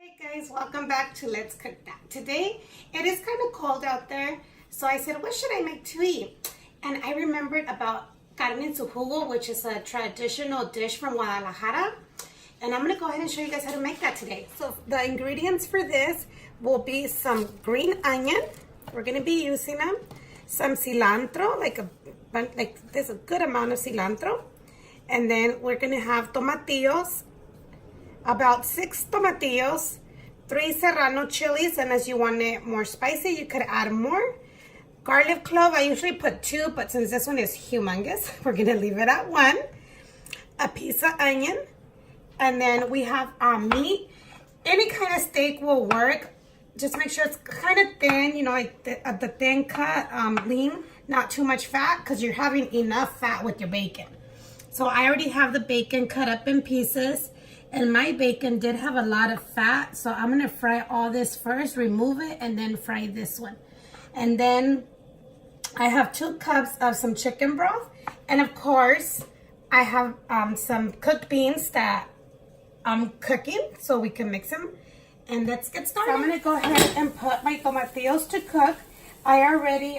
Hey guys, welcome back to Let's Cook That. Today, it is kind of cold out there, so I said, what should I make to eat? And I remembered about Carne Jugo, which is a traditional dish from Guadalajara. And I'm going to go ahead and show you guys how to make that today. So the ingredients for this will be some green onion. We're going to be using them. Some cilantro, there's a good amount of cilantro. And then we're going to have tomatillos. About 6 tomatillos, 3 Serrano chilies, and as you want it more spicy, you could add more. Garlic clove, I usually put 2, but since this one is humongous, we're gonna leave it at 1. A piece of onion, and then we have meat. Any kind of steak will work. Just make sure it's kind of thin, you know, like the thin cut, lean, not too much fat, because you're having enough fat with your bacon. So I already have the bacon cut up in pieces. And my bacon did have a lot of fat, so I'm gonna fry all this first, remove it, and then fry this one. And then I have 2 cups of some chicken broth. And of course, I have some cooked beans that I'm cooking, so we can mix them. And let's get started. So I'm gonna go ahead and put my tomatillos to cook. I already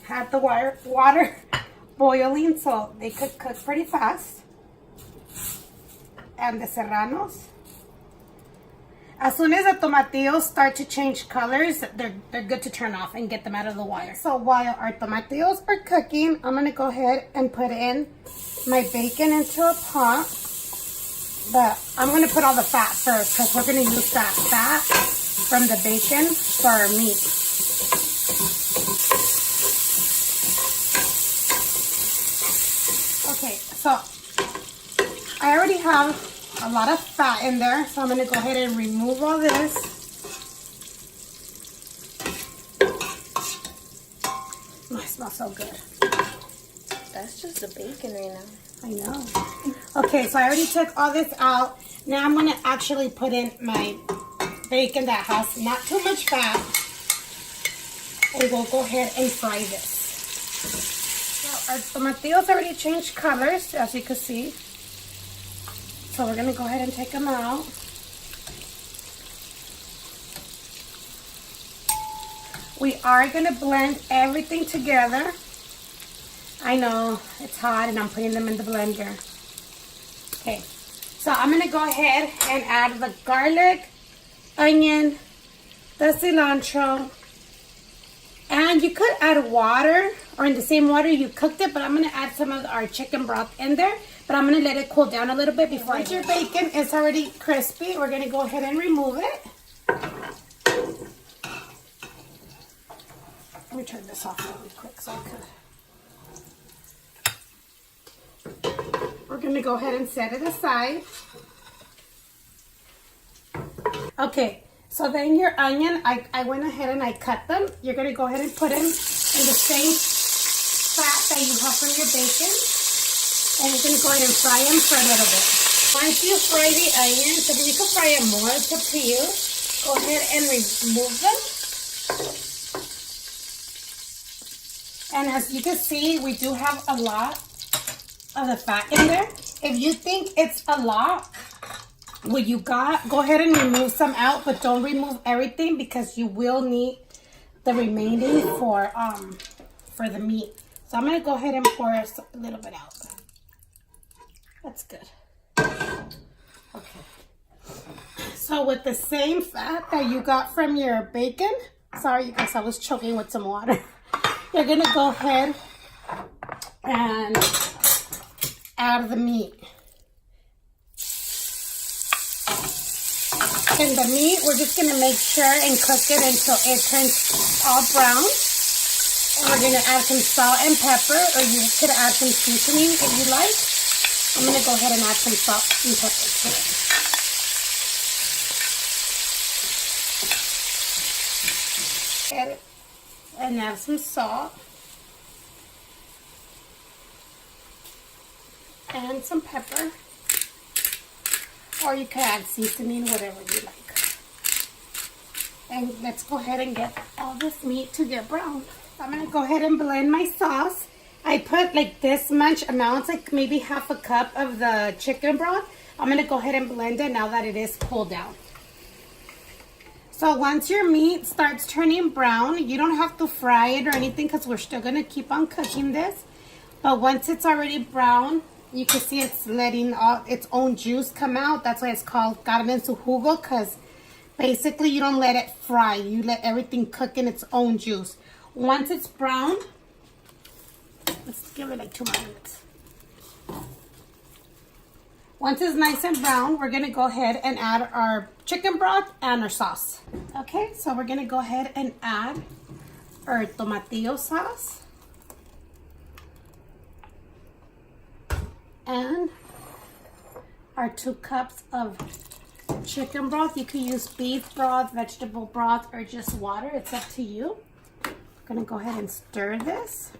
had the water boiling, so they could cook pretty fast. And the serranos. As soon as the tomatillos start to change colors, they're good to turn off and get them out of the water. So while our tomatillos are cooking, I'm gonna go ahead and put in my bacon into a pot. But I'm gonna put all the fat first because we're gonna use that fat from the bacon for our meat. Okay, so I already have a lot of fat in there, so I'm going to go ahead and remove all this. Oh, it smells so good. That's just the bacon right now. I know. Okay, so I already took all this out. Now I'm going to actually put in my bacon that has not too much fat. And we'll go ahead and fry this. So our tomatillos already changed colors, as you can see. So we're going to go ahead and take them out. We are going to blend everything together. I know it's hot and I'm putting them in the blender. Okay, so I'm going to go ahead and add the garlic, onion, the cilantro, and you could add water or in the same water you cooked it, but I'm going to add some of our chicken broth in there. But I'm going to let it cool down a little bit before once your bacon is already crispy, we're going to go ahead and remove it. Let me turn this off really quick so I could. We're going to go ahead and set it aside. Okay, so then your onion, I went ahead and I cut them. You're going to go ahead and put them in the same fat that you have for your bacon. And you're going to go ahead and fry them for a little bit. Once you fry the onions, if you can fry them more, it's up to you. Go ahead and remove them. And as you can see, we do have a lot of the fat in there. If you think it's a lot, what you got, go ahead and remove some out, but don't remove everything because you will need the remaining for the meat. So I'm going to go ahead and pour a little bit out. That's good. Okay. So with the same fat that you got from your bacon, sorry you guys, I was choking with some water. You're going to go ahead and add the meat. And the meat, we're just going to make sure and cook it until it turns all brown. And we're going to add some salt and pepper, or you could add some seasoning if you like. I'm going to go ahead and add some salt and pepper to it. And add some salt. And some pepper. Or you could add seasoning, whatever you like. And let's go ahead and get all this meat to get brown. I'm going to go ahead and blend my sauce. I put like this much amount, like maybe ½ cup of the chicken broth. I'm going to go ahead and blend it now that it is cooled down. So once your meat starts turning brown, you don't have to fry it or anything because we're still going to keep on cooking this. But once it's already brown, you can see it's letting all its own juice come out. That's why it's called carne en su jugo, because basically you don't let it fry. You let everything cook in its own juice. Once it's brown, let's give it like 2 more minutes. Once it's nice and brown, we're going to go ahead and add our chicken broth and our sauce. Okay, so we're going to go ahead and add our tomatillo sauce. And our 2 cups of chicken broth. You can use beef broth, vegetable broth, or just water. It's up to you. I'm going to go ahead and stir this.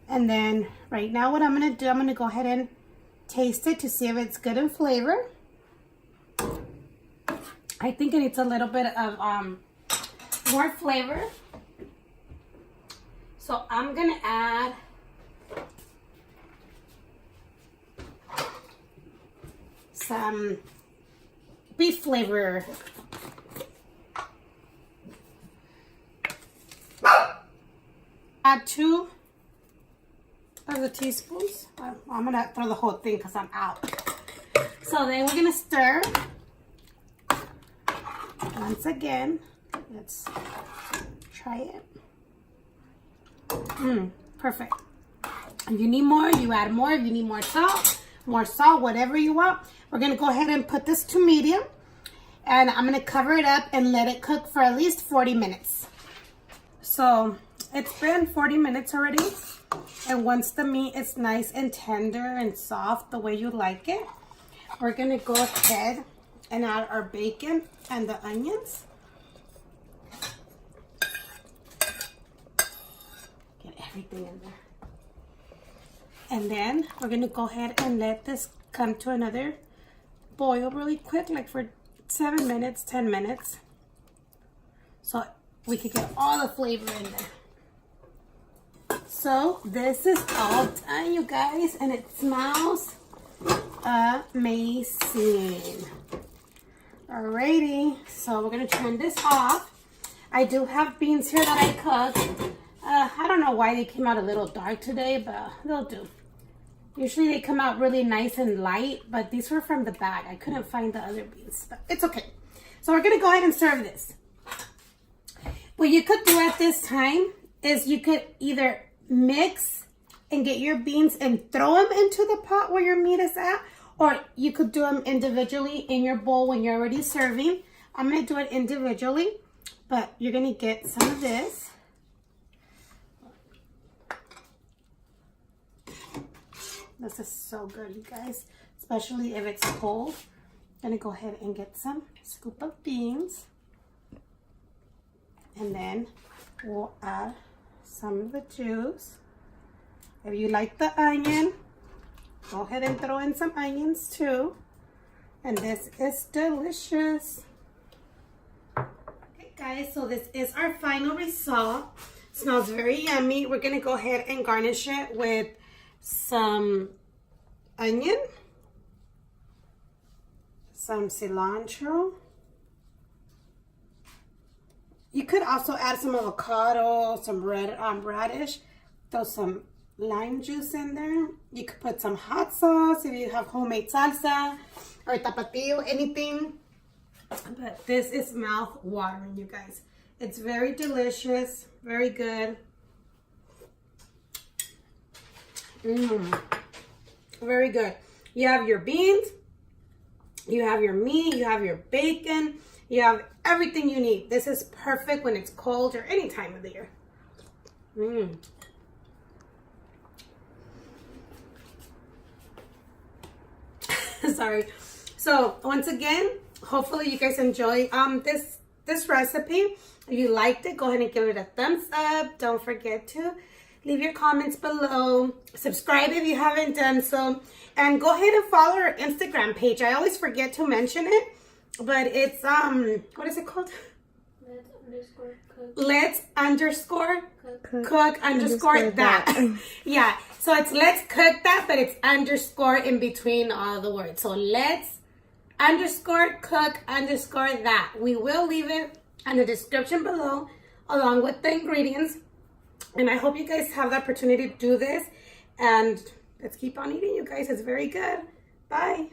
And then right now what I'm going to do, I'm going to go ahead and taste it to see if it's good in flavor. I think it needs a little bit of more flavor. So I'm going to add some beef flavor. Add 2 of the teaspoons. I'm going to throw the whole thing because I'm out. So then we're going to stir. Once again, let's try it. Perfect. If you need more, you add more. If you need more salt, whatever you want. We're going to go ahead and put this to medium. And I'm going to cover it up and let it cook for at least 40 minutes. So it's been 40 minutes already. And once the meat is nice and tender and soft the way you like it, we're going to go ahead and add our bacon and the onions. Get everything in there. And then we're going to go ahead and let this come to another boil really quick, like for 7 minutes, 10 minutes. So we could get all the flavor in there. So this is all done, you guys, and it smells amazing. Alrighty, so we're gonna turn this off. I do have beans here that I cooked. I don't know why they came out a little dark today, but they'll do. Usually they come out really nice and light, but these were from the bag. I couldn't find the other beans, but it's okay. So we're gonna go ahead and serve this. What you could do at this time is you could either mix and get your beans and throw them into the pot where your meat is at, or you could do them individually in your bowl when you're already serving. I'm going to do it individually, but you're going to get some of this. This is so good, you guys, especially if it's cold. I'm going to go ahead and get some scoop of beans. And then we'll add some of the juice. If you like the onion, go ahead and throw in some onions too. And this is delicious. Okay guys, so this is our final result. Smells very yummy. We're gonna go ahead and garnish it with some onion, some cilantro. You could also add some avocado, some red radish, throw some lime juice in there. You could put some hot sauce if you have homemade salsa or Tomatillo, anything. But this is mouth watering, you guys. It's very delicious, very good. Very good. You have your beans, you have your meat, you have your bacon, you have everything you need. This is perfect when it's cold or any time of the year. Sorry. So once again, hopefully you guys enjoy this recipe. If you liked it, go ahead and give it a thumbs up. Don't forget to leave your comments below. Subscribe if you haven't done so. And go ahead and follow our Instagram page. I always forget to mention it, but it's what is it called? Let's underscore cook underscore that. Yeah, so it's let's cook that, but it's underscore in between all the words. So let's _cook_that. We will leave it in the description below along with the ingredients. And I hope you guys have the opportunity to do this. And let's keep on eating, you guys. It's very good. Bye.